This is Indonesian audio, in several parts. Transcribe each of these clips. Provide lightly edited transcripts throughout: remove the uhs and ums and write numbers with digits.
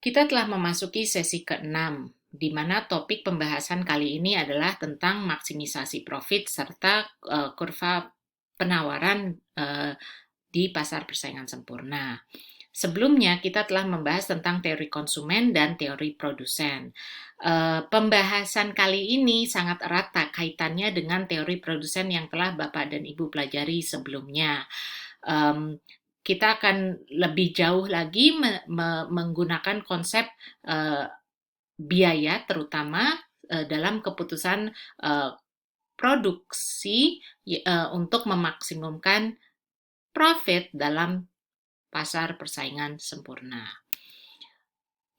Kita telah memasuki sesi ke-6, di mana topik pembahasan kali ini adalah tentang maksimisasi profit serta kurva penawaran di pasar persaingan sempurna. Sebelumnya, kita telah membahas tentang teori konsumen dan teori produsen. Pembahasan kali ini sangat erat kaitannya dengan teori produsen yang telah Bapak dan Ibu pelajari sebelumnya. Kita akan lebih jauh lagi menggunakan konsep uh, biaya, terutama dalam keputusan uh, produksi untuk memaksimumkan profit dalam pasar persaingan sempurna.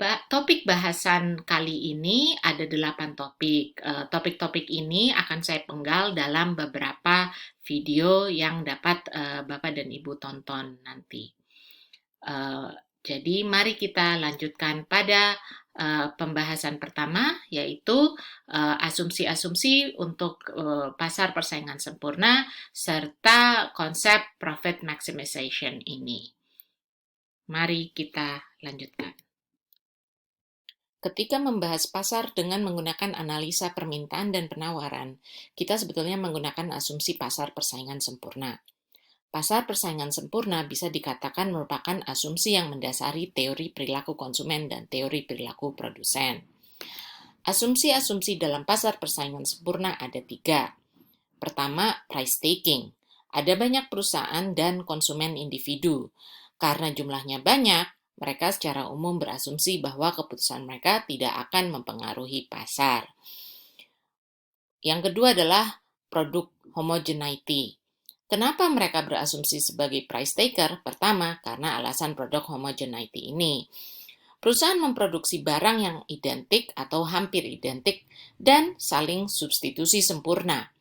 Topik bahasan kali ini ada 8 topik. Topik-topik ini akan saya penggal dalam beberapa video yang dapat Bapak dan Ibu tonton nanti. Jadi mari kita lanjutkan pada pembahasan pertama, yaitu asumsi-asumsi untuk pasar persaingan sempurna serta konsep profit maximization ini. Mari kita lanjutkan. Ketika membahas pasar dengan menggunakan analisa permintaan dan penawaran, kita sebetulnya menggunakan asumsi pasar persaingan sempurna. Pasar persaingan sempurna bisa dikatakan merupakan asumsi yang mendasari teori perilaku konsumen dan teori perilaku produsen. Asumsi-asumsi dalam pasar persaingan sempurna ada 3. Pertama, price taking. Ada banyak perusahaan dan konsumen individu. Karena jumlahnya banyak, mereka secara umum berasumsi bahwa keputusan mereka tidak akan mempengaruhi pasar. Yang kedua adalah produk homogeneity. Kenapa mereka berasumsi sebagai price taker? Pertama, karena alasan produk homogeneity ini. Perusahaan memproduksi barang yang identik atau hampir identik dan saling substitusi sempurna.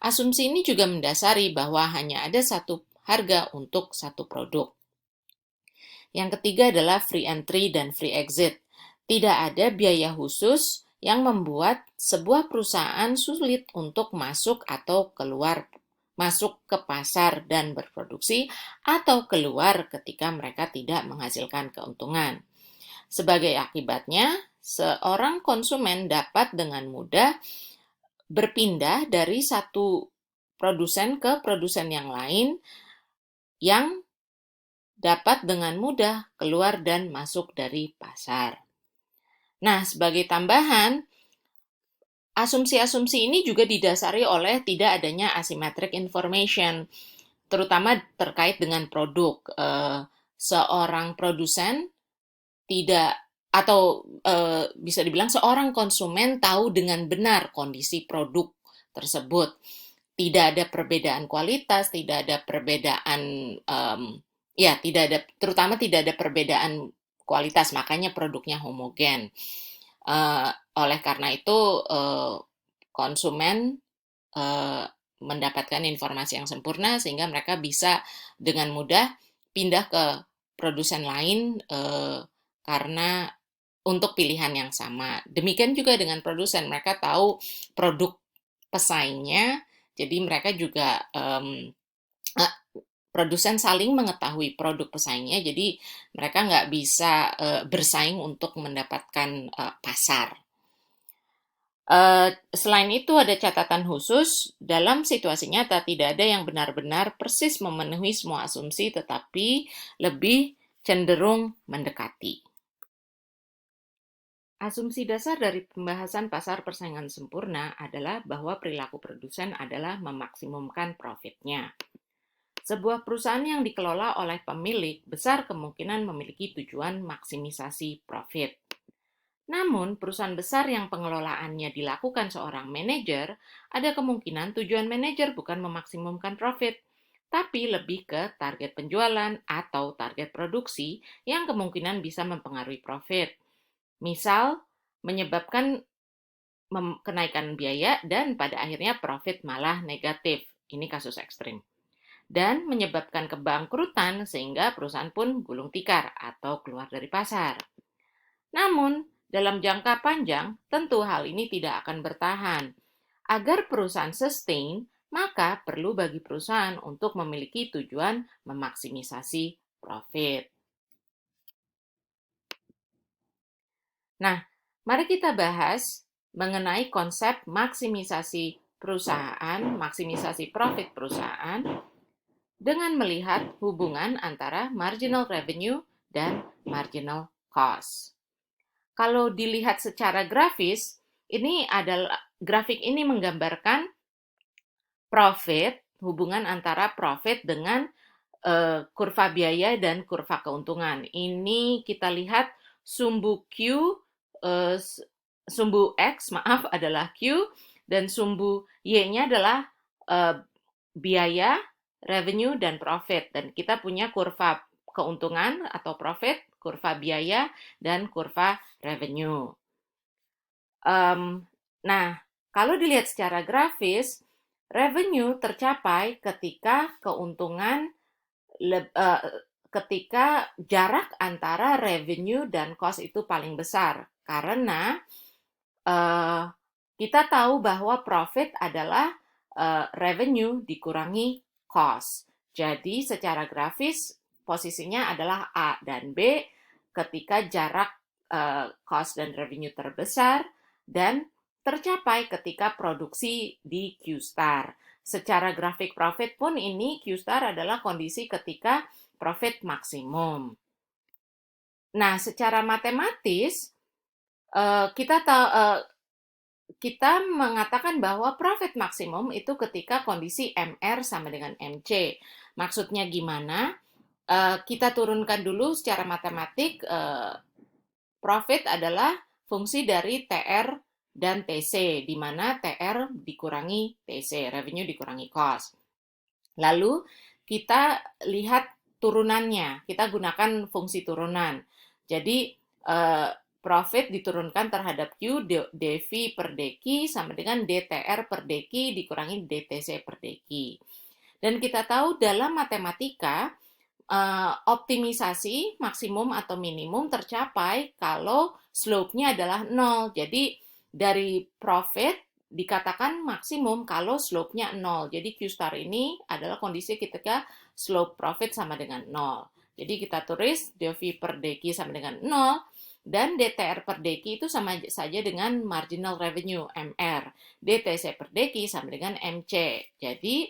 Asumsi ini juga mendasari bahwa hanya ada satu harga untuk satu produk. Yang ketiga adalah free entry dan free exit. Tidak ada biaya khusus yang membuat sebuah perusahaan sulit untuk masuk atau keluar, masuk ke pasar dan berproduksi, atau keluar ketika mereka tidak menghasilkan keuntungan. Sebagai akibatnya, seorang konsumen dapat dengan mudah berpindah dari satu produsen ke produsen yang lain yang dapat dengan mudah keluar dan masuk dari pasar. Nah, sebagai tambahan, asumsi-asumsi ini juga didasari oleh tidak adanya asymmetric information, terutama terkait dengan produk. Seorang produsen tidak atau bisa dibilang seorang konsumen tahu dengan benar kondisi produk tersebut. Tidak ada perbedaan kualitas, tidak ada perbedaan terutama tidak ada perbedaan kualitas, makanya produknya homogen. Oleh karena itu konsumen mendapatkan informasi yang sempurna sehingga mereka bisa dengan mudah pindah ke produsen lain karena untuk pilihan yang sama. Demikian juga dengan produsen, mereka tahu produk pesaingnya, jadi mereka juga produsen saling mengetahui produk pesaingnya, jadi mereka nggak bisa bersaing untuk mendapatkan pasar. Selain itu ada catatan khusus, dalam situasi nyata tidak ada yang benar-benar persis memenuhi semua asumsi, tetapi lebih cenderung mendekati. Asumsi dasar dari pembahasan pasar persaingan sempurna adalah bahwa perilaku produsen adalah memaksimumkan profitnya. Sebuah perusahaan yang dikelola oleh pemilik besar kemungkinan memiliki tujuan maksimisasi profit. Namun, perusahaan besar yang pengelolaannya dilakukan seorang manajer, ada kemungkinan tujuan manajer bukan memaksimumkan profit, tapi lebih ke target penjualan atau target produksi yang kemungkinan bisa mempengaruhi profit. Misal, menyebabkan kenaikan biaya dan pada akhirnya profit malah negatif. Ini kasus ekstrim. Dan menyebabkan kebangkrutan sehingga perusahaan pun gulung tikar atau keluar dari pasar. Namun, dalam jangka panjang, tentu hal ini tidak akan bertahan. Agar perusahaan sustain, maka perlu bagi perusahaan untuk memiliki tujuan memaksimisasi profit. Nah, mari kita bahas mengenai konsep maksimisasi perusahaan, maksimisasi profit perusahaan dengan melihat hubungan antara marginal revenue dan marginal cost. Kalau dilihat secara grafis, ini adalah grafik ini menggambarkan profit, hubungan antara profit dengan kurva biaya dan kurva keuntungan. Ini kita lihat sumbu Q, eh, sumbu X, maaf, adalah Q, dan sumbu Y-nya adalah eh, biaya, revenue, dan profit. Dan kita punya kurva keuntungan atau profit, kurva biaya, dan kurva revenue. Nah, kalau dilihat secara grafis, revenue tercapai ketika keuntungan ketika jarak antara revenue dan cost itu paling besar. Karena kita tahu bahwa profit adalah revenue dikurangi cost. Jadi secara grafis posisinya adalah A dan B ketika jarak cost dan revenue terbesar dan tercapai ketika produksi di Q star. Secara grafik profit pun ini Q star adalah kondisi ketika profit maksimum. Nah, secara matematis kita mengatakan bahwa profit maksimum itu ketika kondisi MR sama dengan MC. Maksudnya gimana? Kita turunkan dulu secara matematik, profit adalah fungsi dari TR dan TC, di mana TR dikurangi TC, revenue dikurangi cost. Lalu kita lihat turunannya, kita gunakan fungsi turunan. Jadi profit diturunkan terhadap Q, dV per dq sama dengan DTR per dq dikurangi DTC per dq. Dan kita tahu dalam matematika, optimisasi maksimum atau minimum tercapai kalau slope-nya adalah 0. Jadi dari profit dikatakan maksimum kalau slope-nya 0. Jadi Q star ini adalah kondisi ketika slope profit sama dengan 0. Jadi kita tulis dV per dq sama dengan 0 dan DTR per dq itu sama saja dengan marginal revenue MR. DTC per dq sama dengan MC. Jadi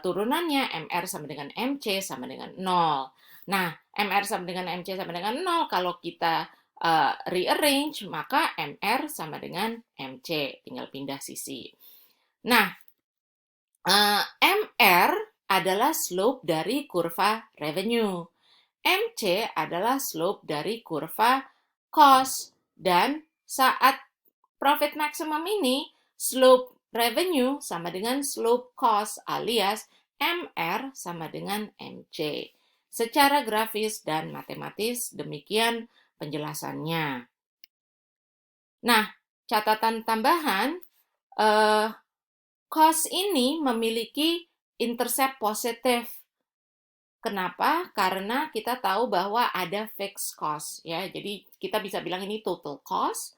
turunannya MR sama dengan MC sama dengan 0. Nah, MR sama dengan MC sama dengan 0, kalau kita rearrange, maka MR sama dengan MC, tinggal pindah sisi. Nah, MR adalah slope dari kurva revenue. MC adalah slope dari kurva cost. Dan saat profit maximum ini, slope revenue sama dengan slope cost alias MR sama dengan MC. Secara grafis dan matematis demikian penjelasannya. Nah, catatan tambahan, cost ini memiliki intercept positif. Kenapa? Karena kita tahu bahwa ada fixed cost, ya. Jadi kita bisa bilang ini total cost.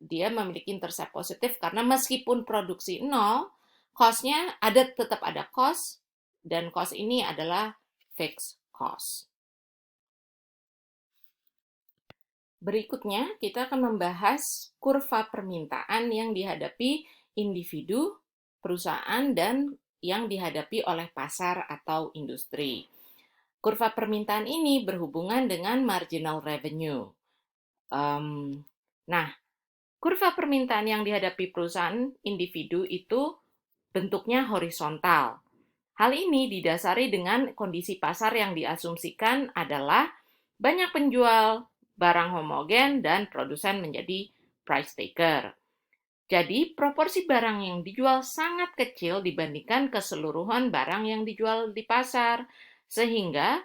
Dia memiliki intercept positif karena meskipun produksi nol, cost-nya tetap ada cost, dan cost ini adalah fixed cost. Berikutnya, kita akan membahas kurva permintaan yang dihadapi individu, perusahaan, dan yang dihadapi oleh pasar atau industri. Kurva permintaan ini berhubungan dengan marginal revenue. Nah, kurva permintaan yang dihadapi perusahaan individu itu bentuknya horizontal. Hal ini didasari dengan kondisi pasar yang diasumsikan adalah banyak penjual, barang homogen, dan produsen menjadi price taker. Jadi, proporsi barang yang dijual sangat kecil dibandingkan keseluruhan barang yang dijual di pasar, sehingga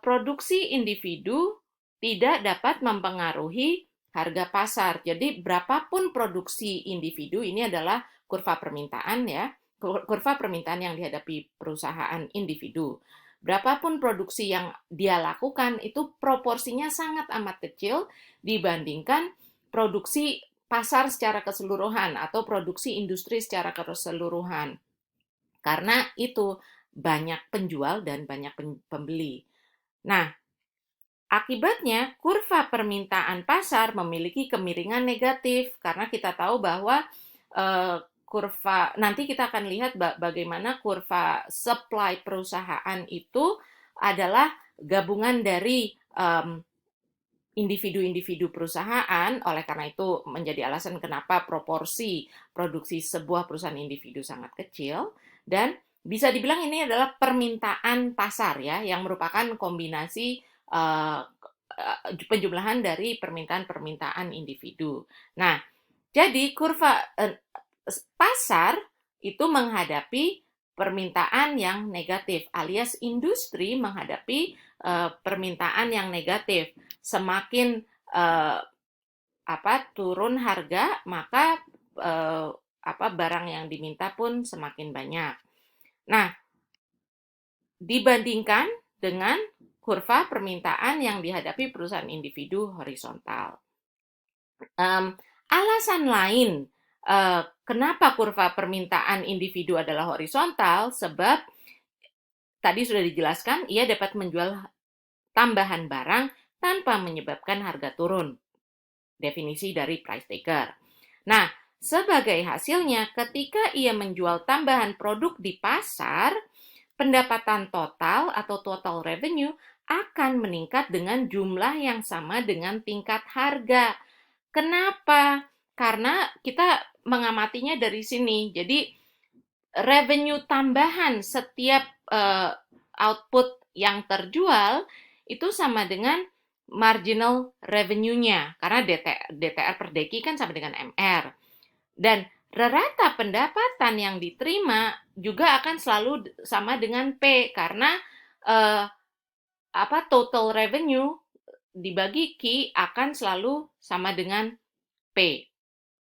produksi individu tidak dapat mempengaruhi harga pasar. Jadi, berapapun produksi individu, ini adalah kurva permintaan ya, kurva permintaan yang dihadapi perusahaan individu. Berapapun produksi yang dia lakukan, itu proporsinya sangat amat kecil dibandingkan produksi pasar secara keseluruhan atau produksi industri secara keseluruhan. Karena itu banyak penjual dan banyak pembeli. Nah, Akibatnya, kurva permintaan pasar memiliki kemiringan negatif karena kita tahu bahwa kurva nanti kita akan lihat bagaimana kurva supply perusahaan itu adalah gabungan dari individu-individu perusahaan. Oleh karena itu menjadi alasan kenapa proporsi produksi sebuah perusahaan individu sangat kecil, dan bisa dibilang ini adalah permintaan pasar ya, yang merupakan kombinasi penjumlahan dari permintaan-permintaan individu. Nah, jadi kurva pasar itu menghadapi permintaan yang negatif, alias industri menghadapi permintaan yang negatif. Semakin turun harga, maka barang yang diminta pun semakin banyak. Nah, dibandingkan dengan kurva permintaan yang dihadapi perusahaan individu horizontal. Alasan lain kenapa kurva permintaan individu adalah horizontal, sebab tadi sudah dijelaskan, ia dapat menjual tambahan barang tanpa menyebabkan harga turun. Definisi dari price taker. Nah, sebagai hasilnya, ketika ia menjual tambahan produk di pasar, pendapatan total atau total revenue akan meningkat dengan jumlah yang sama dengan tingkat harga. Kenapa? Karena kita mengamatinya dari sini. Jadi revenue tambahan setiap output yang terjual itu sama dengan marginal revenue-nya. Karena DTR per deki kan sama dengan MR. Dan rata pendapatan yang diterima juga akan selalu sama dengan P, karena total revenue dibagi Q akan selalu sama dengan P.